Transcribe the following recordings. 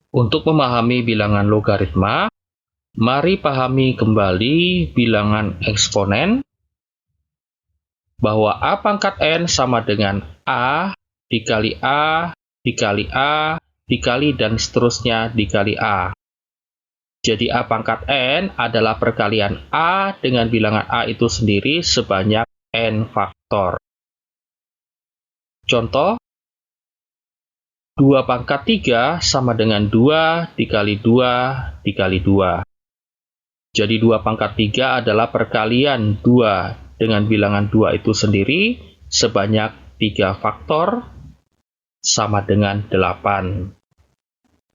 Untuk memahami bilangan logaritma, mari pahami kembali bilangan eksponen bahwa A pangkat N sama dengan A dikali A dikali A dikali dan seterusnya dikali A. Jadi A pangkat N adalah perkalian A dengan bilangan A itu sendiri sebanyak N faktor. Contoh, 2 pangkat 3 sama dengan 2 dikali 2 dikali 2. Jadi 2 pangkat 3 adalah perkalian 2 dengan bilangan 2 itu sendiri sebanyak 3 faktor sama dengan 8.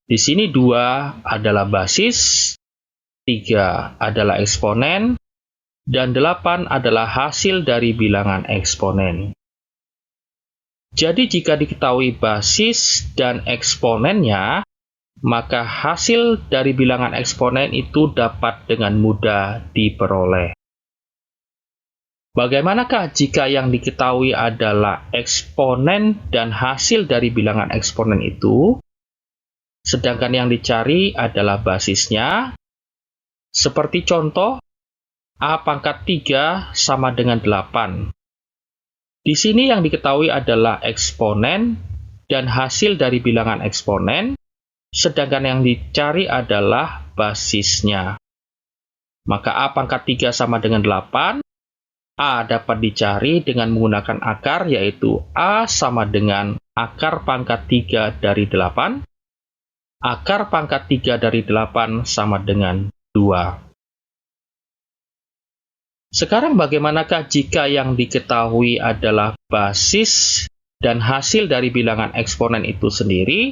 Di sini 2 adalah basis, 3 adalah eksponen, dan 8 adalah hasil dari bilangan eksponen. Jadi jika diketahui basis dan eksponennya, maka hasil dari bilangan eksponen itu dapat dengan mudah diperoleh. Bagaimanakah jika yang diketahui adalah eksponen dan hasil dari bilangan eksponen itu, sedangkan yang dicari adalah basisnya? Seperti contoh, A pangkat 3 sama dengan 8. Di sini yang diketahui adalah eksponen dan hasil dari bilangan eksponen, sedangkan yang dicari adalah basisnya. Maka A pangkat 3 sama dengan 8, A dapat dicari dengan menggunakan akar, yaitu A sama dengan akar pangkat 3 dari 8. Akar pangkat 3 dari 8 sama dengan 2. Sekarang bagaimanakah jika yang diketahui adalah basis dan hasil dari bilangan eksponen itu sendiri,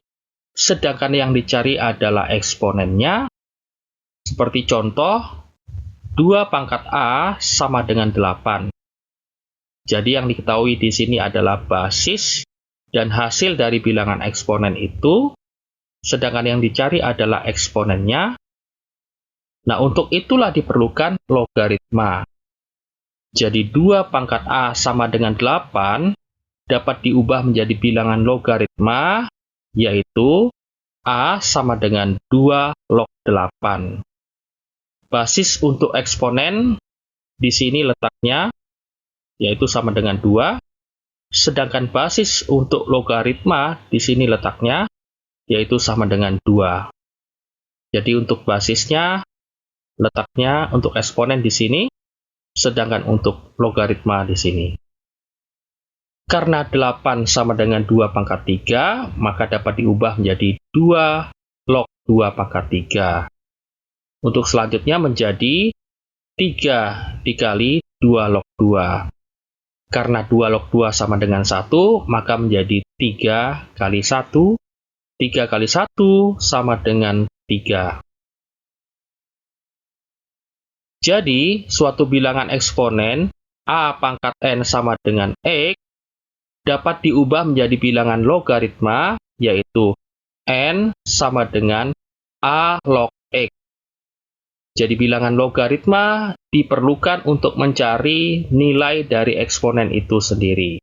sedangkan yang dicari adalah eksponennya? Seperti contoh, 2 pangkat A sama dengan 8. Jadi yang diketahui di sini adalah basis dan hasil dari bilangan eksponen itu, sedangkan yang dicari adalah eksponennya. Nah, untuk itulah diperlukan logaritma. Jadi 2 pangkat A sama dengan 8 dapat diubah menjadi bilangan logaritma, yaitu A sama dengan 2 log 8. Basis untuk eksponen di sini letaknya, yaitu sama dengan 2. Sedangkan basis untuk logaritma di sini letaknya, yaitu sama dengan 2. Jadi untuk basisnya, letaknya untuk eksponen di sini, sedangkan untuk logaritma di sini. Karena 8 sama dengan 2 pangkat 3, maka dapat diubah menjadi 2 log 2 pangkat 3. Untuk selanjutnya menjadi 3 dikali 2 log 2. Karena 2 log 2 sama dengan 1, maka menjadi 3 kali 1. 3 kali 1 sama dengan 3. Jadi, suatu bilangan eksponen A pangkat N sama dengan X dapat diubah menjadi bilangan logaritma, yaitu N sama dengan A log X. Jadi bilangan logaritma diperlukan untuk mencari nilai dari eksponen itu sendiri.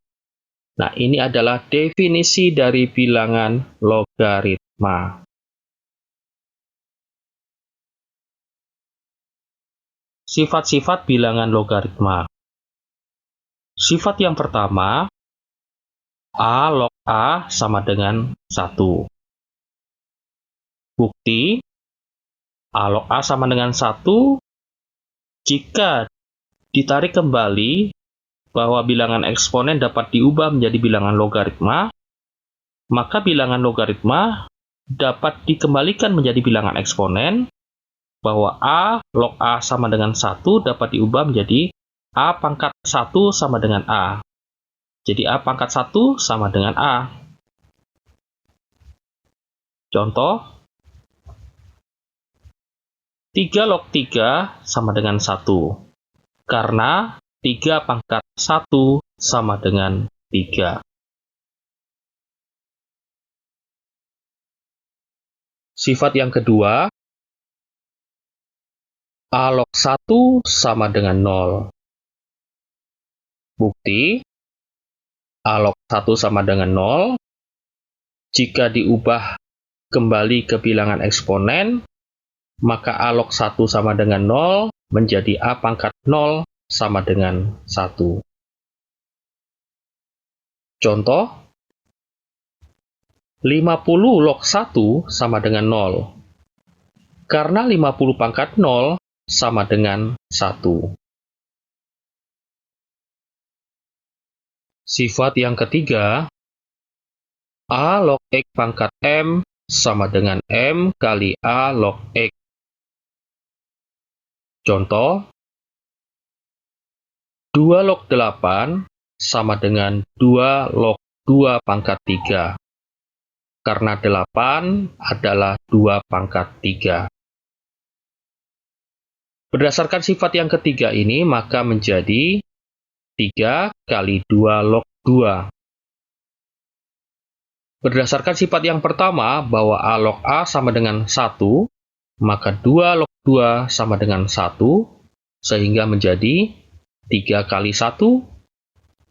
Nah, ini adalah definisi dari bilangan logaritma. Sifat-sifat bilangan logaritma. Sifat yang pertama, A log A sama dengan 1. Bukti, A log A sama dengan 1 jika ditarik kembali bahwa bilangan eksponen dapat diubah menjadi bilangan logaritma, maka bilangan logaritma dapat dikembalikan menjadi bilangan eksponen, bahwa A log A sama dengan 1 dapat diubah menjadi A pangkat 1 sama dengan A. Jadi A pangkat 1 sama dengan A. Contoh, 3 log 3 sama dengan 1. Karena 3 pangkat 1 sama dengan 3. Sifat yang kedua, A log 1 sama dengan 0. Bukti, A log 1 sama dengan 0 jika diubah kembali ke bilangan eksponen, maka A log 1 sama dengan 0, menjadi A pangkat 0 sama dengan 1. Contoh, 50 log 1 sama dengan 0. Karena 50 pangkat 0 sama dengan 1. Sifat yang ketiga, A log X pangkat M sama dengan M kali A log X. Contoh, 2 log 8 sama dengan 2 log 2 pangkat 3. Karena 8 adalah 2 pangkat 3. Berdasarkan sifat yang ketiga ini, maka menjadi 3 kali 2 log 2. Berdasarkan sifat yang pertama, bahwa A log A sama dengan 1, maka 2 log 2 sama dengan 1, sehingga menjadi 3 kali 1,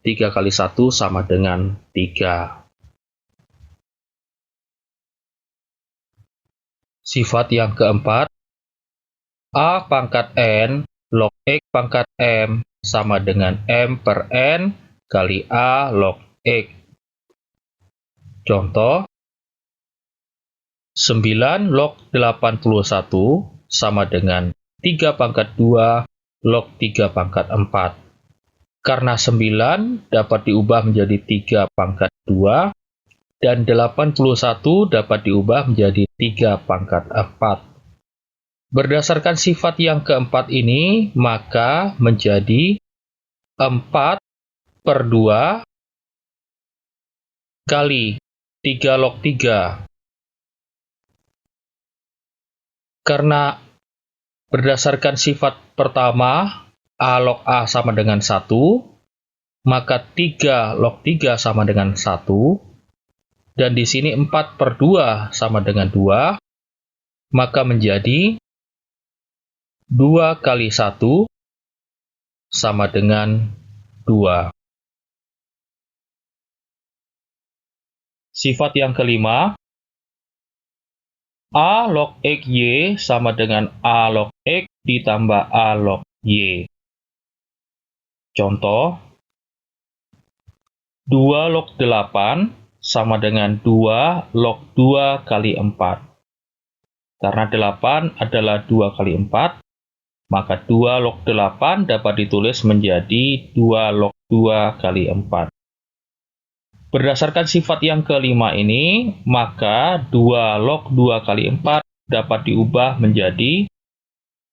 3 kali 1 sama dengan 3. Sifat yang keempat, A pangkat N log X pangkat M sama dengan M per N kali A log X. Contoh, 9 log 81 sama dengan 3 pangkat 2 log 3 pangkat 4. Karena 9 dapat diubah menjadi 3 pangkat 2, dan 81 dapat diubah menjadi 3 pangkat 4. Berdasarkan sifat yang keempat ini, maka menjadi 4 per 2 kali 3 log 3. Karena berdasarkan sifat pertama, A log A sama dengan 1, maka 3 log 3 sama dengan 1, dan di sini 4 per 2 sama dengan 2, maka menjadi 2 kali 1 sama dengan 2. Sifat yang kelima, A log XY sama dengan A log X ditambah A log Y. Contoh, 2 log 8 sama dengan 2 log 2 kali 4. Karena 8 adalah 2 kali 4, maka 2 log 8 dapat ditulis menjadi 2 log 2 kali 4. Berdasarkan sifat yang kelima ini, maka 2 log 2 kali 4 dapat diubah menjadi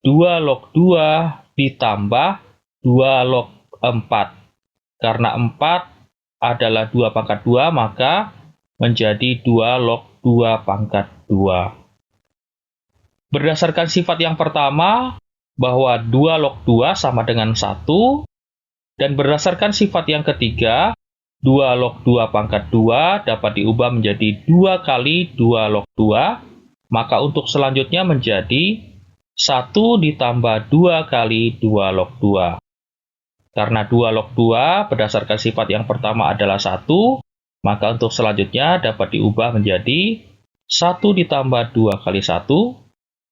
2 log 2 ditambah 2 log 4. Karena 4 adalah 2 pangkat 2, maka menjadi 2 log 2 pangkat 2. Berdasarkan sifat yang pertama, bahwa 2 log 2 sama dengan 1, dan berdasarkan sifat yang ketiga, 2 log 2 pangkat 2 dapat diubah menjadi 2 kali 2 log 2, maka untuk selanjutnya menjadi 1 ditambah 2 kali 2 log 2. Karena 2 log 2 berdasarkan sifat yang pertama adalah 1, maka untuk selanjutnya dapat diubah menjadi 1 ditambah 2 kali 1,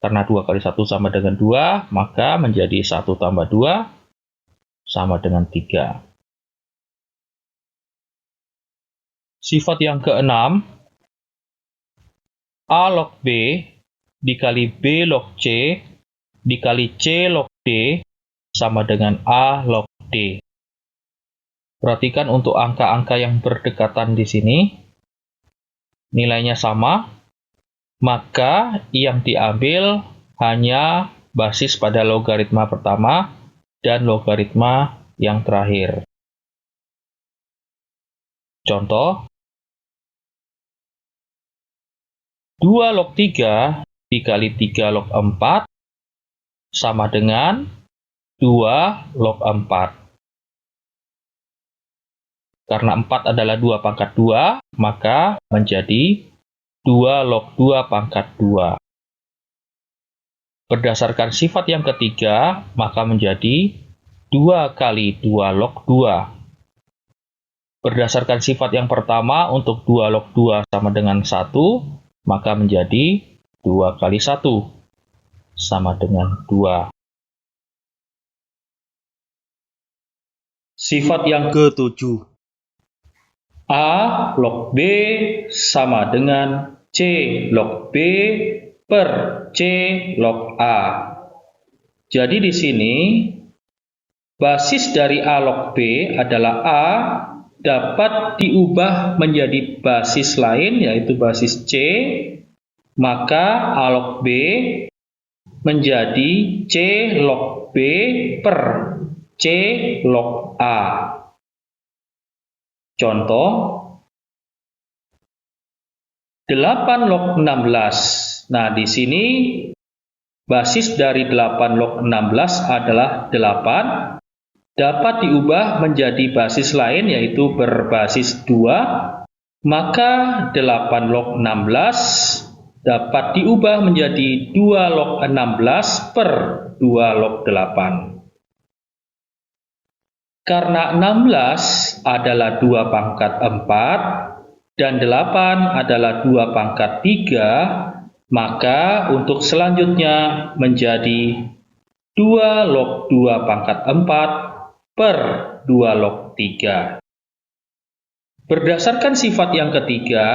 karena 2 kali 1 sama dengan 2, maka menjadi 1 tambah 2 sama dengan 3. Sifat yang keenam, A log B dikali B log C dikali C log D sama dengan A log D. Perhatikan untuk angka-angka yang berdekatan di sini, nilainya sama, maka yang diambil hanya basis pada logaritma pertama dan logaritma yang terakhir. Contoh, 2 log 3 dikali 3 log 4 sama dengan 2 log 4. Karena 4 adalah 2 pangkat 2, maka menjadi 2 log 2 pangkat 2. Berdasarkan sifat yang ketiga, maka menjadi 2 kali 2 log 2. Berdasarkan sifat yang pertama, untuk 2 log 2 sama dengan 1, maka menjadi 2 kali 1 sama dengan 2. Sifat yang ke-7. A log B sama dengan C log B per C log A. Jadi di sini basis dari A log B adalah A dapat diubah menjadi basis lain yaitu basis C, maka A log B menjadi C log B per C log A. Contoh 8 log 16. Nah, di sini basis dari 8 log 16 adalah 8, dapat diubah menjadi basis lain yaitu berbasis 2, maka 8 log 16 dapat diubah menjadi 2 log 16 per 2 log 8. Karena 16 adalah 2 pangkat 4 dan 8 adalah 2 pangkat 3, maka untuk selanjutnya menjadi 2 log 2 pangkat 4 per 2 log 3. Berdasarkan sifat yang ketiga,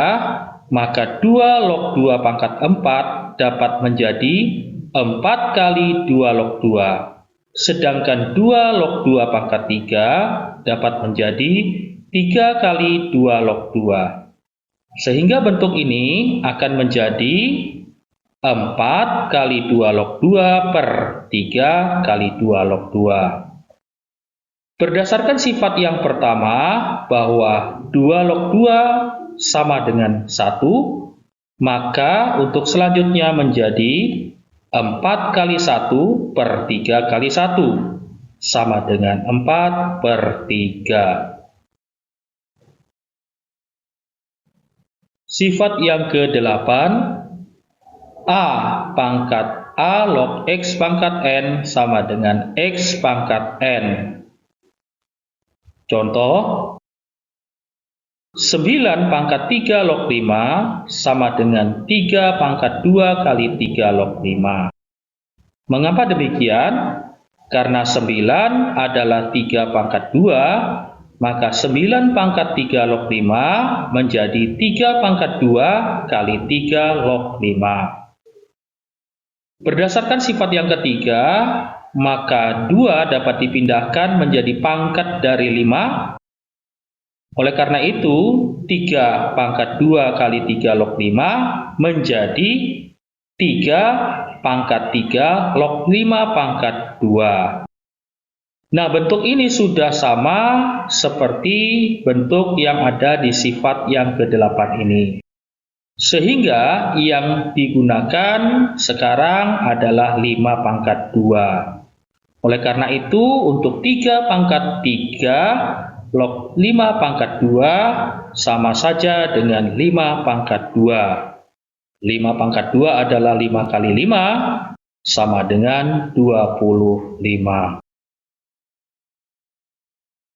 maka 2 log 2 pangkat 4 dapat menjadi 4 kali 2 log 2. Sedangkan 2 log 2 pangkat 3 dapat menjadi 3 kali 2 log 2. Sehingga bentuk ini akan menjadi 4 kali 2 log 2 per 3 kali 2 log 2. Berdasarkan sifat yang pertama bahwa 2 log 2 sama dengan 1, maka untuk selanjutnya menjadi 4 kali 1 per 3 kali 1 sama dengan 4 per 3. Sifat yang ke-8, A pangkat A log X pangkat N sama dengan X pangkat N. Contoh 9 pangkat 3 log 5 sama dengan 3 pangkat 2 kali 3 log 5. Mengapa demikian? Karena 9 adalah 3 pangkat 2, maka 9 pangkat 3 log 5 menjadi 3 pangkat 2 kali 3 log 5. Berdasarkan sifat yang ketiga, maka 2 dapat dipindahkan menjadi pangkat dari 5. Oleh karena itu, 3 pangkat 2 kali 3 log 5 menjadi 3 pangkat 3 log 5 pangkat 2. Nah, bentuk ini sudah sama seperti bentuk yang ada di sifat yang ke-8 ini. Sehingga yang digunakan sekarang adalah 5 pangkat 2. Oleh karena itu, untuk 3 pangkat 3 log 5 pangkat 2 sama saja dengan 5 pangkat 2. 5 pangkat 2 adalah 5 kali 5 sama dengan 25.